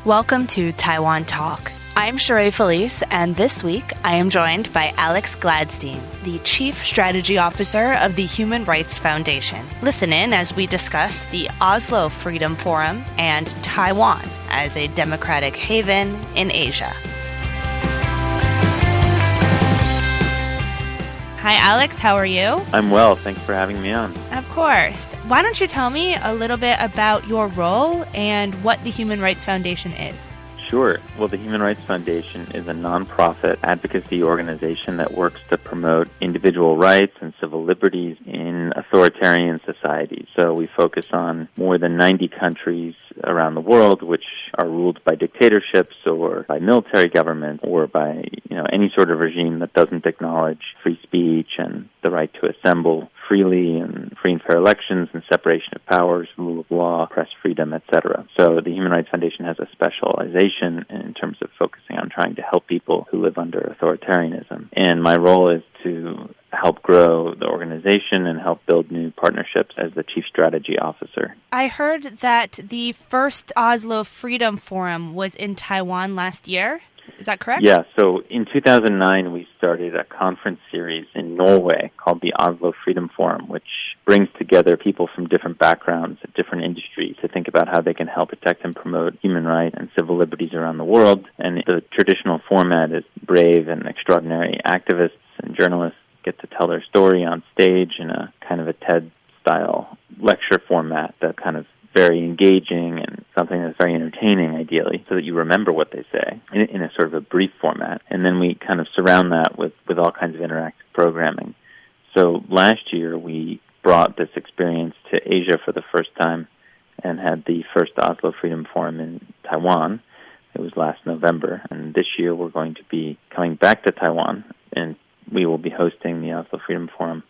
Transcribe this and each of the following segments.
Welcome to Taiwan Talk. I'm Sheree Felice, and this week I am joined by Alex Gladstein, the Chief Strategy Officer of the Human Rights Foundation. Listen in as we discuss the Oslo Freedom Forum and Taiwan as a democratic haven in Asia. Hi, Alex. How are you? I'm well. Thanks for having me on. Of course. Why don't you tell me a little bit about your role and what the Human Rights Foundation is? Sure. Well, the Human Rights Foundation is a nonprofit advocacy organization that works to promote individual rights and civil liberties in authoritarian societies. So we focus on more than 90 countries around the world which are ruled by dictatorships or by military government or by, any sort of regime that doesn't acknowledge free speech and the right to assemble freely and free and fair elections and separation of powers, rule of law, press freedom, etc. So the Human Rights Foundation has a specialization in terms of focusing on trying to help people who live under authoritarianism. And my role is to help grow the organization and help build new partnerships as the Chief Strategy Officer. I heard that the first Oslo Freedom Forum was in Taiwan last year. Is that correct? Yeah, so in 2009 we started a conference series in Norway called the Oslo Freedom Forum, which brings together people from different backgrounds, different industries, to think about how they can help protect and promote human rights and civil liberties around the world. And the traditional format is brave and extraordinary activists and journalists get to tell their story on stage in a kind of a TED-style lecture format that kind of very engaging and something that's very entertaining, ideally, so that you remember what they say in a sort of a brief format. And then we kind of surround that with all kinds of interactive programming. So last year we brought this experience to Asia for the first time and had the first Oslo Freedom Forum in Taiwan. It was last November. And this year we're going to be coming back to Taiwan, and we will be hosting the Oslo Freedom Forum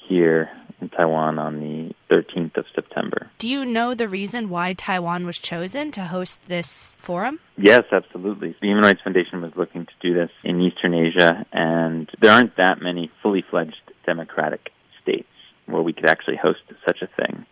here in Taiwan on the 13th of September. Do you know the reason why Taiwan was chosen to host this forum? Yes, absolutely. The Human Rights Foundation was looking to do this in Eastern Asia, and there aren't that many fully fledged democratic states where we could actually host such a thing.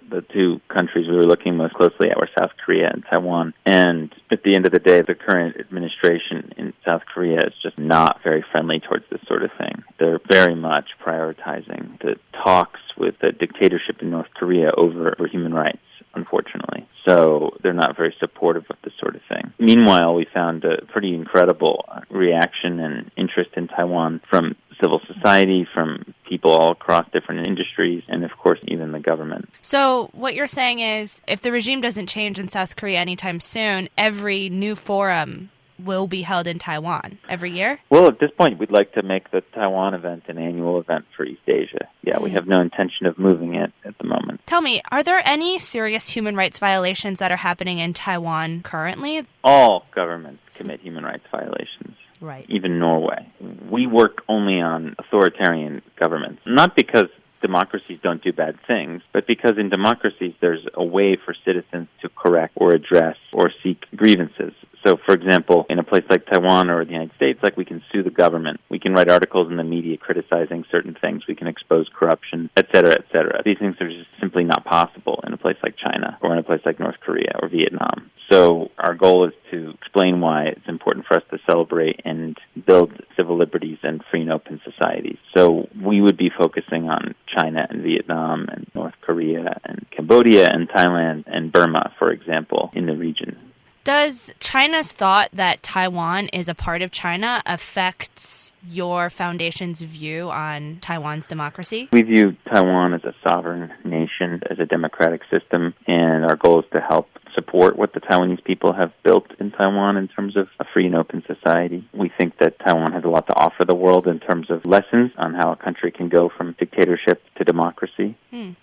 The two countries we were looking most closely at were South Korea and Taiwan. And at the end of the day, the current administration in South Korea is just not very friendly towards this sort of thing. They're very much prioritizing the talks with the dictatorship in North Korea over human rights, unfortunately. So they're not very supportive of this sort of thing. Meanwhile, we found a pretty incredible reaction and interest in Taiwan from civil society, from people all across different industries, and of course even the government. So what you're saying is if the regime doesn't change in South Korea anytime soon, every new forum will be held in Taiwan every year? Well, at this point, we'd like to make the Taiwan event an annual event for East Asia. Yeah, we have no intention of moving it at the moment. Tell me, are there any serious human rights violations that are happening in Taiwan currently? All governments commit human rights violations. Right. Even Norway. We work only on authoritarian governments, not because democracies don't do bad things, but because in democracies there's a way for citizens to correct or address or seek grievances. So, for example, in a place like Taiwan or the United States, we can sue the government. We can write articles in the media criticizing certain things. We can expose corruption, et cetera, et cetera. These things are just simply not possible in a place like China or in a place like North Korea or Vietnam. So our goal is to explain why it's important for us to celebrate and build civil liberties and free and open societies. So we would be focusing on China and Vietnam and North Korea and Cambodia and Thailand and Burma, for example, in the region. Does China's thought that Taiwan is a part of China affect your foundation's view on Taiwan's democracy? We view Taiwan as a sovereign nation, as a democratic system, and our goal is to help support what the Taiwanese people have built in Taiwan in terms of a free and open society. We think that Taiwan has a lot to offer the world in terms of lessons on how a country can go from dictatorship to democracy.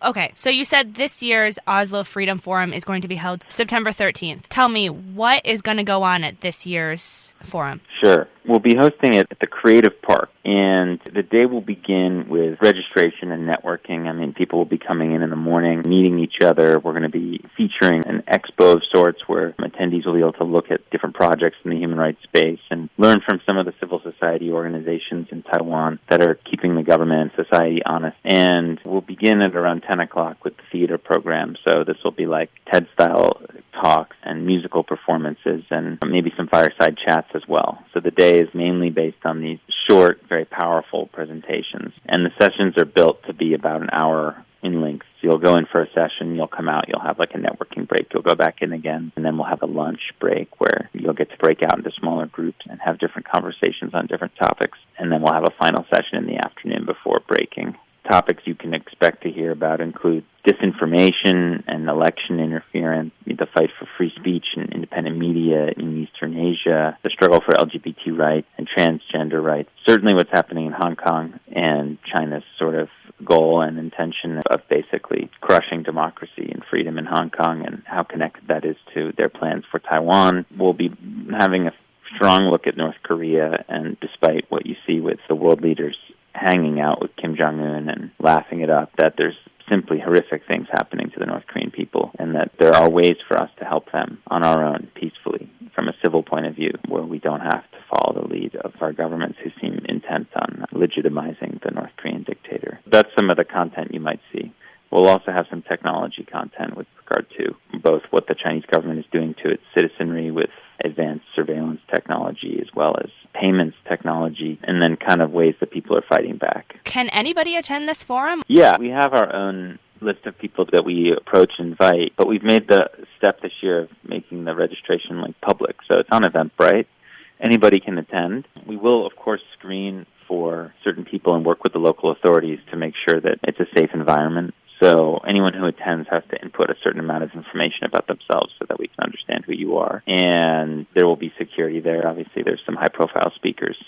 Okay, so you said this year's Oslo Freedom Forum is going to be held September 13th. Tell me, what is going to go on at this year's forum? Sure. We'll be hosting it at the Creative Park, and the day will begin with registration and networking. I mean, people will be coming in the morning, meeting each other. We're going to be featuring an expo of sorts where attendees will be able to look at different projects in the human rights space and learn from some of the civil society organizations in Taiwan that are keeping the government and society honest. And we'll begin at around 10 o'clock with the theater program. So this will be like TED-style talks and musical performances performances and maybe some fireside chats as well. So the day is mainly based on these short, very powerful presentations. And the sessions are built to be about an hour in length. So you'll go in for a session, you'll come out, you'll have like a networking break, you'll go back in again, and then we'll have a lunch break where you'll get to break out into smaller groups and have different conversations on different topics. And then we'll have a final session in the afternoon before breaking. Topics you can expect to hear about include disinformation and election interference, the fight for free speech and independent media in Eastern Asia, the struggle for LGBT rights and transgender rights, certainly what's happening in Hong Kong and China's sort of goal and intention of basically crushing democracy and freedom in Hong Kong and how connected that is to their plans for Taiwan. We'll be having a strong look at North Korea, and despite what you see with the world leaders hanging out with Kim Jong-un and laughing it up, that there's simply horrific things happening to the North Korean people, and that there are ways for us to help them on our own, peacefully, from a civil point of view, where we don't have to follow the lead of our governments who seem intent on legitimizing the North Korean dictator. That's some of the content you might see. We'll also have some technology content with regard to both what the Chinese government is doing to its citizenry with advanced surveillance technology as well as payments technology, and then kind of ways that people are fighting back. Can anybody attend this forum? Yeah, we have our own list of people that we approach and invite, but we've made the step this year of making the registration public, so it's on Eventbrite. Anybody can attend. We will, of course, screen for certain people and work with the local authorities to make sure that it's a safe environment. So anyone who attends has to input a certain amount of information about themselves so that we can understand who you are. And there will be security there. Obviously, there's some high-profile speakers.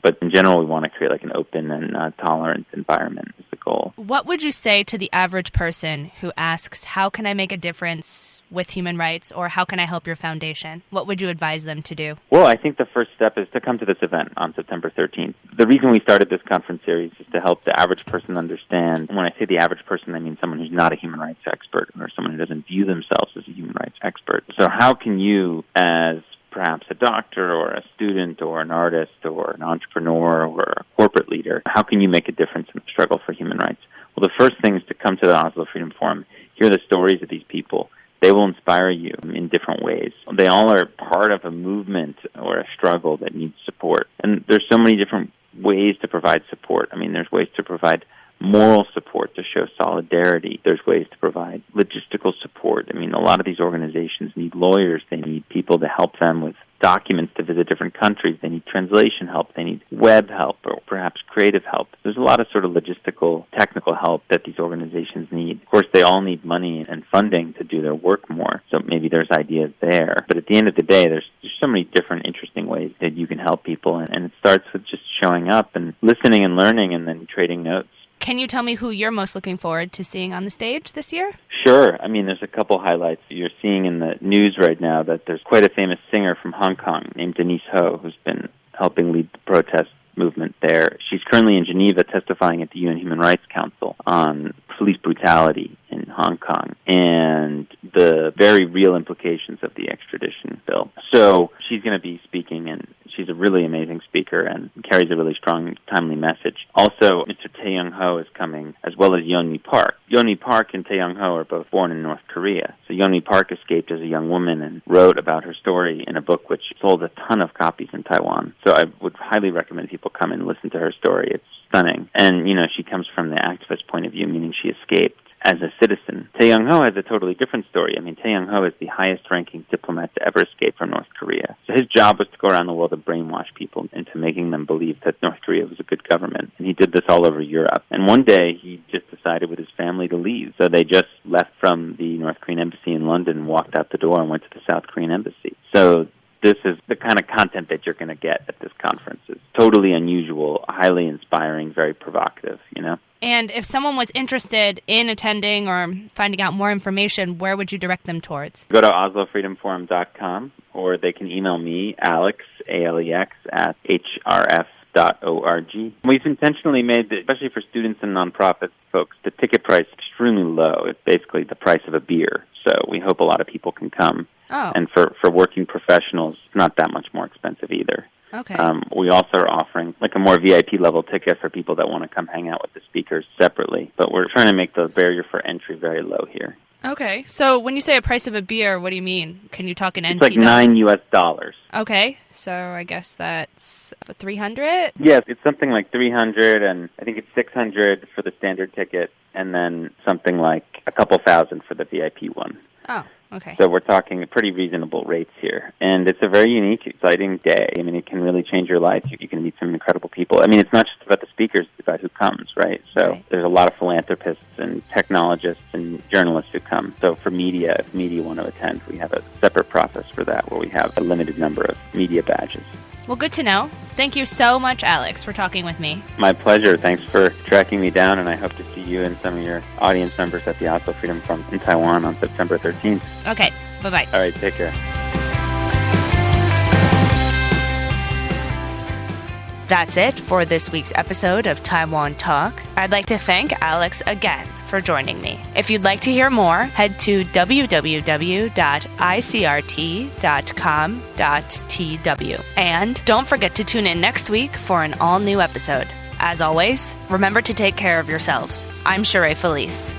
But in general, we want to create an open and tolerant environment is the goal. What would you say to the average person who asks, how can I make a difference with human rights, or how can I help your foundation? What would you advise them to do? Well, I think the first step is to come to this event on September 13th. The reason we started this conference series is to help the average person understand. When I say the average person, I mean someone who's not a human rights expert or someone who doesn't view themselves as a human rights expert. So how can you, as perhaps a doctor or a student or an artist or an entrepreneur or a corporate leader, how can you make a difference in the struggle for human rights? Well, the first thing is to come to the Oslo Freedom Forum, hear the stories of these people. They will inspire you in different ways. They all are part of a movement or a struggle that needs support. And there's so many different ways to provide support. I mean, there's ways to provide moral support to show solidarity. There's ways to provide logistical support. I mean, a lot of these organizations need lawyers. They need people to help them with documents to visit different countries. They need translation help. They need web help or perhaps creative help. There's a lot of sort of logistical, technical help that these organizations need. Of course, they all need money and funding to do their work more, so maybe there's ideas there. But at the end of the day, there's so many different interesting ways that you can help people, and it starts with just showing up and listening and learning and then trading notes. Can you tell me who you're most looking forward to seeing on the stage this year? Sure. I mean, there's a couple highlights. You're seeing in the news right now that there's quite a famous singer from Hong Kong named Denise Ho, who's been helping lead the protest movement there. She's currently in Geneva testifying at the UN Human Rights Council on police brutality in Hong Kong and the very real implications of the extradition bill. So she's going to be speaking, and she's a really amazing speaker and carries a really strong, timely message. Also, Mr. Tae-Young-ho is coming, as well as Yeonmi Park. Yeonmi Park and Tae-Young-ho are both born in North Korea. So Yeonmi Park escaped as a young woman and wrote about her story in a book which sold a ton of copies in Taiwan. So I would highly recommend people come and listen to her story. It's stunning. And, she comes from the activist point of view, meaning she escaped as a citizen. Tae-Young-ho has a totally different story. I mean, Tae-Young-ho is the highest-ranking diplomat to ever escape from North Korea. So his job was to go around the world and brainwash people into making them believe that North Korea was a good government. And he did this all over Europe. And one day, he just decided with his family to leave. So they just left from the North Korean embassy in London, walked out the door, and went to the South Korean embassy. So this is the kind of content that you're going to get at this conference. It's totally unusual, highly inspiring, very provocative, And if someone was interested in attending or finding out more information, where would you direct them towards? Go to oslofreedomforum.com, or they can email me, Alex, A-L-E-X, at hrf.org. We've intentionally made, especially for students and nonprofit folks, the ticket price extremely low. It's basically the price of a beer. So we hope a lot of people can come. Oh. And for working professionals, it's not that much more expensive either. Okay. We also are offering a more VIP level ticket for people that want to come hang out with the speakers separately. But we're trying to make the barrier for entry very low here. Okay. So when you say a price of a beer, what do you mean? Can you talk in NT? It's like $9. Okay. So I guess that's $300? Yes, it's something like 300, and I think it's 600 for the standard ticket, and then something like a couple thousand for the VIP one. Oh, okay. So we're talking pretty reasonable rates here. And it's a very unique, exciting day. I mean, it can really change your life. You can meet some incredible people. I mean, it's not just about the speakers, it's about who comes, right? So there's a lot of philanthropists and technologists and journalists who come. So for media, if media want to attend, we have a separate process for that where we have a limited number of media badges. Well, good to know. Thank you so much, Alex, for talking with me. My pleasure. Thanks for tracking me down, and I hope to see you and some of your audience members at the Oslo Freedom Forum in Taiwan on September 13th. Okay. Bye-bye. All right. Take care. That's it for this week's episode of Taiwan Talk. I'd like to thank Alex again for joining me. If you'd like to hear more, head to www.icrt.com.tw. And don't forget to tune in next week for an all-new episode. As always, remember to take care of yourselves. I'm Sheree Felice.